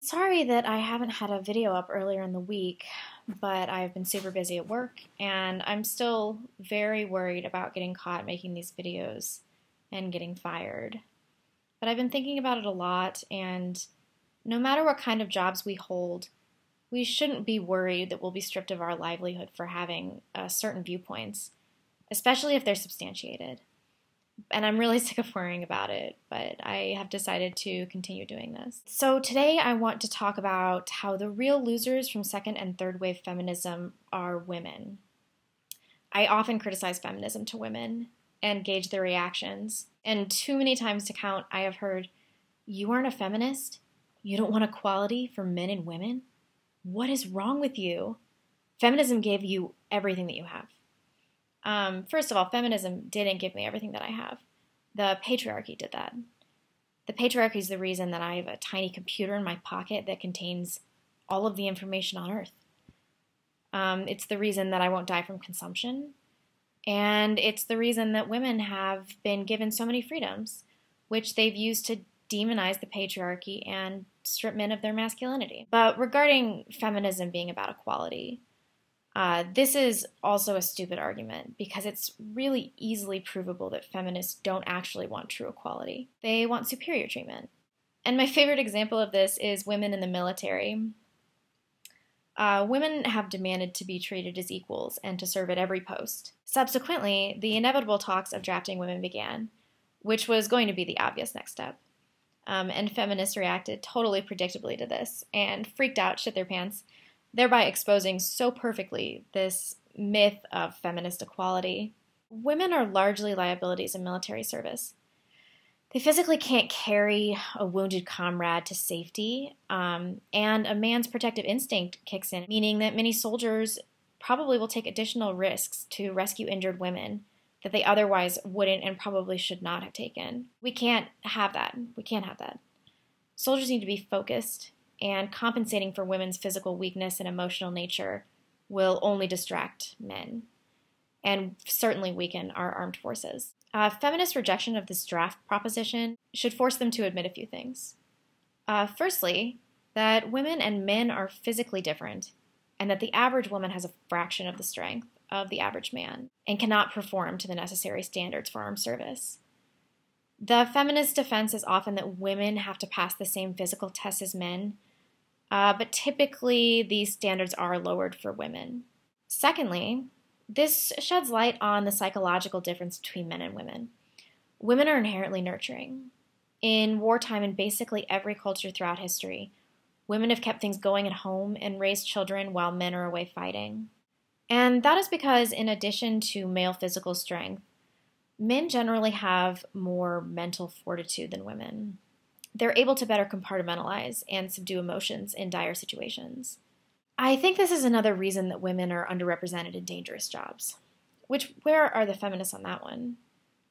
Sorry that I haven't had a video up earlier in the week, but I've been super busy at work and I'm still very worried about getting caught making these videos and getting fired. But I've been thinking about it a lot, and no matter what kind of jobs we hold, we shouldn't be worried that we'll be stripped of our livelihood for having certain viewpoints, especially if they're substantiated. And I'm really sick of worrying about it, but I have decided to continue doing this. So today I want to talk about how the real losers from second and third wave feminism are women. I often criticize feminism to women and gauge their reactions, and too many times to count I have heard, "You aren't a feminist? You don't want equality for men and women? What is wrong with you? Feminism gave you everything that you have." First of all, feminism didn't give me everything that I have. The patriarchy did that. The patriarchy is the reason that I have a tiny computer in my pocket that contains all of the information on Earth. It's the reason that I won't die from consumption. And it's the reason that women have been given so many freedoms, which they've used to demonize the patriarchy and strip men of their masculinity. But regarding feminism being about equality, this is also a stupid argument because it's really easily provable that feminists don't actually want true equality. They want superior treatment. And my favorite example of this is women in the military. Women have demanded to be treated as equals and to serve at every post. Subsequently, the inevitable talks of drafting women began, which was going to be the obvious next step. And feminists reacted totally predictably to this and freaked out, shit their pants, thereby exposing so perfectly this myth of feminist equality. Women are largely liabilities in military service. They physically can't carry a wounded comrade to safety, and a man's protective instinct kicks in, meaning that many soldiers probably will take additional risks to rescue injured women that they otherwise wouldn't and probably should not have taken. We can't have that. We can't have that. Soldiers need to be focused, and compensating for women's physical weakness and emotional nature will only distract men and certainly weaken our armed forces. Feminist rejection of this draft proposition should force them to admit a few things. Firstly, that women and men are physically different, and that the average woman has a fraction of the strength of the average man and cannot perform to the necessary standards for armed service. The feminist defense is often that women have to pass the same physical tests as men, but typically these standards are lowered for women. Secondly, this sheds light on the psychological difference between men and women. Women are inherently nurturing. In wartime and basically every culture throughout history, women have kept things going at home and raised children while men are away fighting. And that is because, in addition to male physical strength, men generally have more mental fortitude than women. They're able to better compartmentalize and subdue emotions in dire situations. I think this is another reason that women are underrepresented in dangerous jobs. Where are the feminists on that one?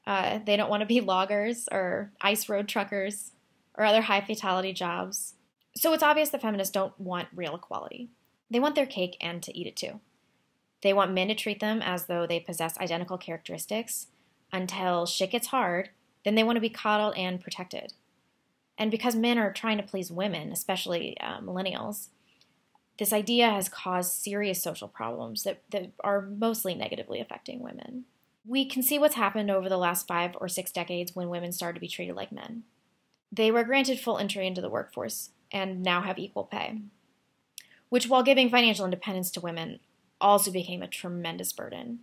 They don't want to be loggers or ice road truckers or other high fatality jobs. So it's obvious that feminists don't want real equality. They want their cake and to eat it too. They want men to treat them as though they possess identical characteristics until shit gets hard, then they want to be coddled and protected. And because men are trying to please women, especially millennials, this idea has caused serious social problems that are mostly negatively affecting women. We can see what's happened over the last 5 or 6 decades when women started to be treated like men. They were granted full entry into the workforce and now have equal pay, which, while giving financial independence to women, also became a tremendous burden.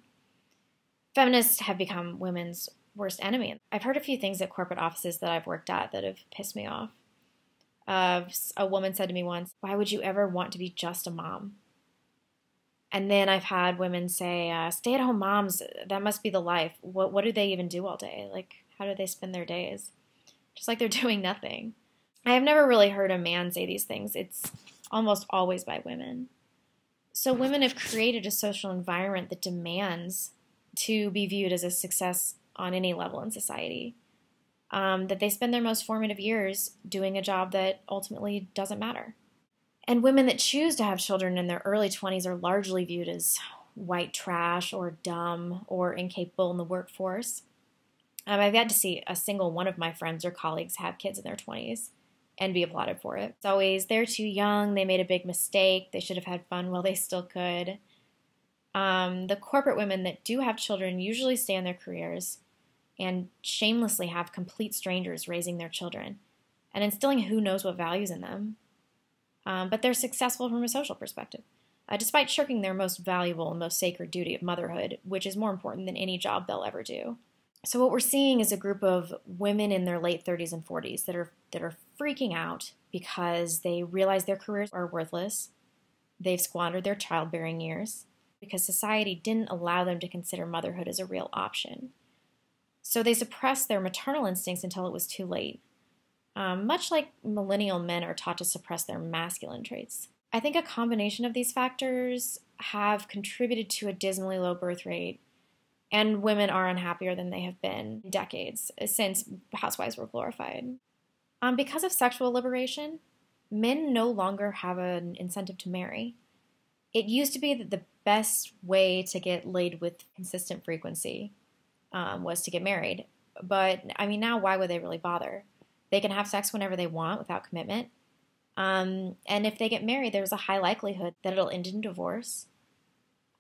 Feminists have become women's worst enemy. I've heard a few things at corporate offices that I've worked at that have pissed me off. A woman said to me once, "Why would you ever want to be just a mom?" And then I've had women say, "Stay-at-home moms, that must be the life. What do they even do all day? Like, how do they spend their days?" Just like they're doing nothing. I have never really heard a man say these things. It's almost always by women. So women have created a social environment that demands to be viewed as a success on any level in society. That they spend their most formative years doing a job that ultimately doesn't matter. And women that choose to have children in their early 20s are largely viewed as white trash or dumb or incapable in the workforce. I've yet to see a single one of my friends or colleagues have kids in their 20s, and be applauded for it. It's always, they're too young, they made a big mistake, they should have had fun while they still could. The corporate women that do have children usually stay in their careers and shamelessly have complete strangers raising their children and instilling who knows what values in them. But they're successful from a social perspective, despite shirking their most valuable and most sacred duty of motherhood, which is more important than any job they'll ever do. So what we're seeing is a group of women in their late 30s and 40s that are freaking out because they realize their careers are worthless. They've squandered their childbearing years because society didn't allow them to consider motherhood as a real option. So they suppressed their maternal instincts until it was too late, much like millennial men are taught to suppress their masculine traits. I think a combination of these factors have contributed to a dismally low birth rate, and women are unhappier than they have been in decades since housewives were glorified. Because of sexual liberation, men no longer have an incentive to marry. It used to be that the best way to get laid with consistent frequency was to get married. But, now why would they really bother? They can have sex whenever they want without commitment. And if they get married, there's a high likelihood that it'll end in divorce.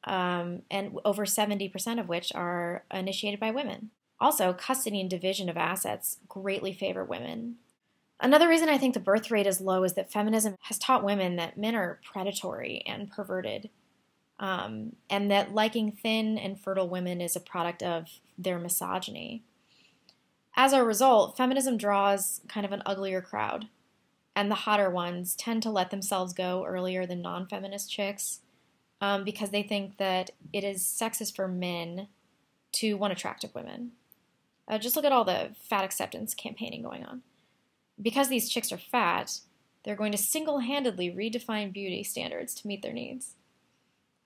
And over 70% of which are initiated by women. Also, custody and division of assets greatly favor women. Another reason I think the birth rate is low is that feminism has taught women that men are predatory and perverted, and that liking thin and fertile women is a product of their misogyny. As a result, feminism draws kind of an uglier crowd, and the hotter ones tend to let themselves go earlier than non-feminist chicks, because they think that it is sexist for men to want attractive women. Just look at all the fat acceptance campaigning going on. Because these chicks are fat, they're going to single-handedly redefine beauty standards to meet their needs.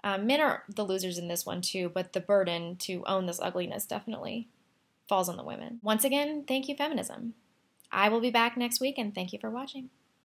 Men are the losers in this one too, but the burden to own this ugliness definitely falls on the women. Once again, thank you, feminism. I will be back next week, and thank you for watching.